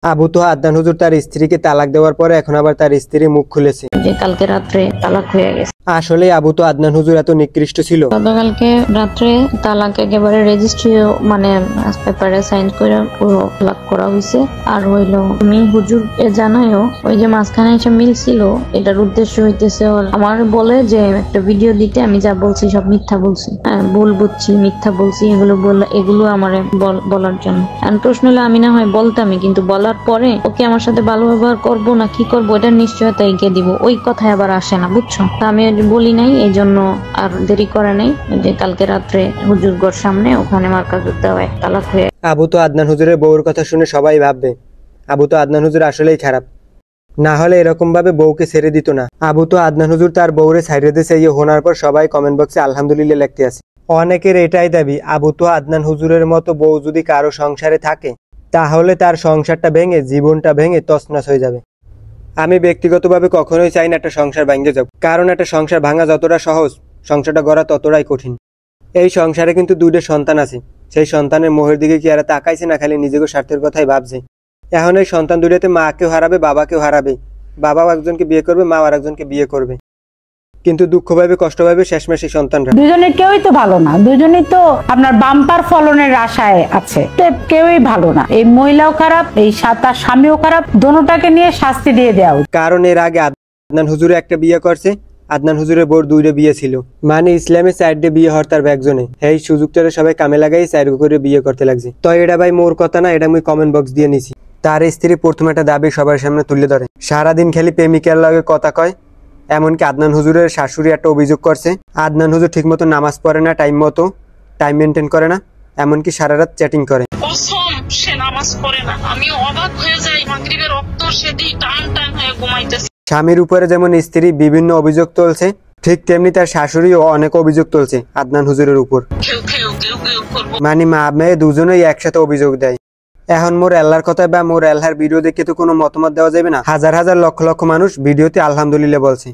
আবু তো আদনান হুজুর তার স্ত্রীকে তালাক দেওয়ার পরে এখন আবার তার স্ত্রী মুখ খুলেছে যে কালকে রাত্রে তালাক হয়ে গেছে। আসলে আবু তো আদনান হুজুর এত নিকৃষ্ট ছিল? গতকালকে রাত্রে তালাক একেবারে রেজিস্ট্রি মানে পেপারে সাইন করে পুরো তালাক করা হয়েছে। আর হইলো আমি হুজুর জানাইও ওই যে মাঝখানে এসে মিল ছিল, এটার উদ্দেশ্য হইতেছে আমার বলে যে একটা ভিডিও দিতে, আমি যা বলছি সব মিথ্যা বলছি, হ্যাঁ ভুল বুঝছি, মিথ্যা বলছি, এগুলো আমার বলার জন্য। প্রশ্ন হলে আমি না হয় বলতামই, কিন্তু বলার পরে ওকে আমার সাথে ভালো ব্যবহার করবো না কি করবো এটার নিশ্চয়তা এগিয়ে দিব, ওই কথায় আবার আসে না, বুঝছো? তা আমি বলি নাই, এই জন্য আর দেরি করে নাই। যে কালকে রাত্রে হুজুর ঘর সামনে ওখানে মার্কা যুদ্ধ হয়, তালাক হয়ে। আবু তো আদনান হুজুরের বউর কথা শুনে সবাই ভাববে আবু তো আদনান হুজুর আসলেই খারাপ, না হলে এরকম ভাবে বউকে ছেড়ে দিত না। আবু তো আদনান হুজুর তার বউরে ছাইড়ে দিয়েছে, এই হোনার পর সবাই কমেন্ট বক্সে আলহামদুলিল্লাহ লিখতে আছে। অনেকের এটাই দাবি আবু তো আদনান হুজুরের মতো বউ যদি কারো সংসারে থাকে তাহলে তার সংসারটা ভেঙে জীবনটা ভেঙে তছনছ হয়ে যাবে। আমি ব্যক্তিগতভাবে কখনোই চাই না একটা সংসার ভেঙে যাক, কারণ একটা সংসার ভাঙা যতটা সহজ সংসারটা গড়া ততটাই কঠিন। এই সংসারে কিন্তু দুইটা সন্তান আছে, সেই সন্তানের মোহের দিকে কি আর তাকাইছে না খালি নিজেকে স্বার্থের কথাই ভাবছে। এখন এই সন্তান দুইটাতে মাকেও হারাবে বাবাকেও হারাবে, বাবাও একজনকে বিয়ে করবে মা আর একজনকে বিয়ে করবে, কিন্তু দুঃখ পাবে কষ্ট পাবে শেষমেশ এই সন্তানরা। দুজনের কেউই তো ভালো না, দুজনেই তো আপনার বাম্পার ফলনের আশায় আছে, কেউই ভালো না। এই মহিলাও খারাপ, এই তার স্বামীও খারাপ, দোনোটাকে নিয়ে শাস্তি দিয়ে দেওয়া উচিত। কারণ এর আগে আদনান হুজুরে একটা বিয়ে করছে, আদনান হুজুরের বোর দুইটা বিয়ে ছিল, মানে ইসলামে চারটে বিয়ে হওয়ার তার ব্যাগজনে, এই সুযোগটা সবাই কামে লাগাই চার করে বিয়ে করতে লাগছে। তো এটা ভাই মোর কথা না, এটা আমি কমেন্ট বক্স দিয়ে নিছি। তার স্ত্রী প্রথম একটা দাবি সবার সামনে তুলে ধরে, সারাদিন খালি প্রেমিকার লগে কথা কয়। এমনকি আদনান হুজুরের শাশুড়ি একটা অভিযোগ করছে আদনান হুজুর ঠিক মতো নামাজ পড়ে না, টাইম মেনটেন করে না, এমনকি সারা রাত চ্যাটিং করে। সে নামাজ পড়ে না, আমি অবাক হয়ে যাই, মাগরিবের রক্ত সে দি টান টান হয়ে ঘুমাইতেছে। স্বামীর উপরে যেমন স্ত্রী বিভিন্ন অভিযোগ তুলছে, ঠিক তেমনি তার শাশুড়িও অনেক অভিযোগ তুলছে আদনান হুজুরের উপর। মানে মা মেয়ে দুজনেই একসাথে অভিযোগ দেয়। এখন মোর আল্লাহর কথা বা মোর আল্লাহর ভিডিও দেখে তো কোনো মতামত দেওয়া যাবে না। হাজার হাজার লক্ষ লক্ষ মানুষ ভিডিওতে আলহামদুলিল্লাহ বলছে।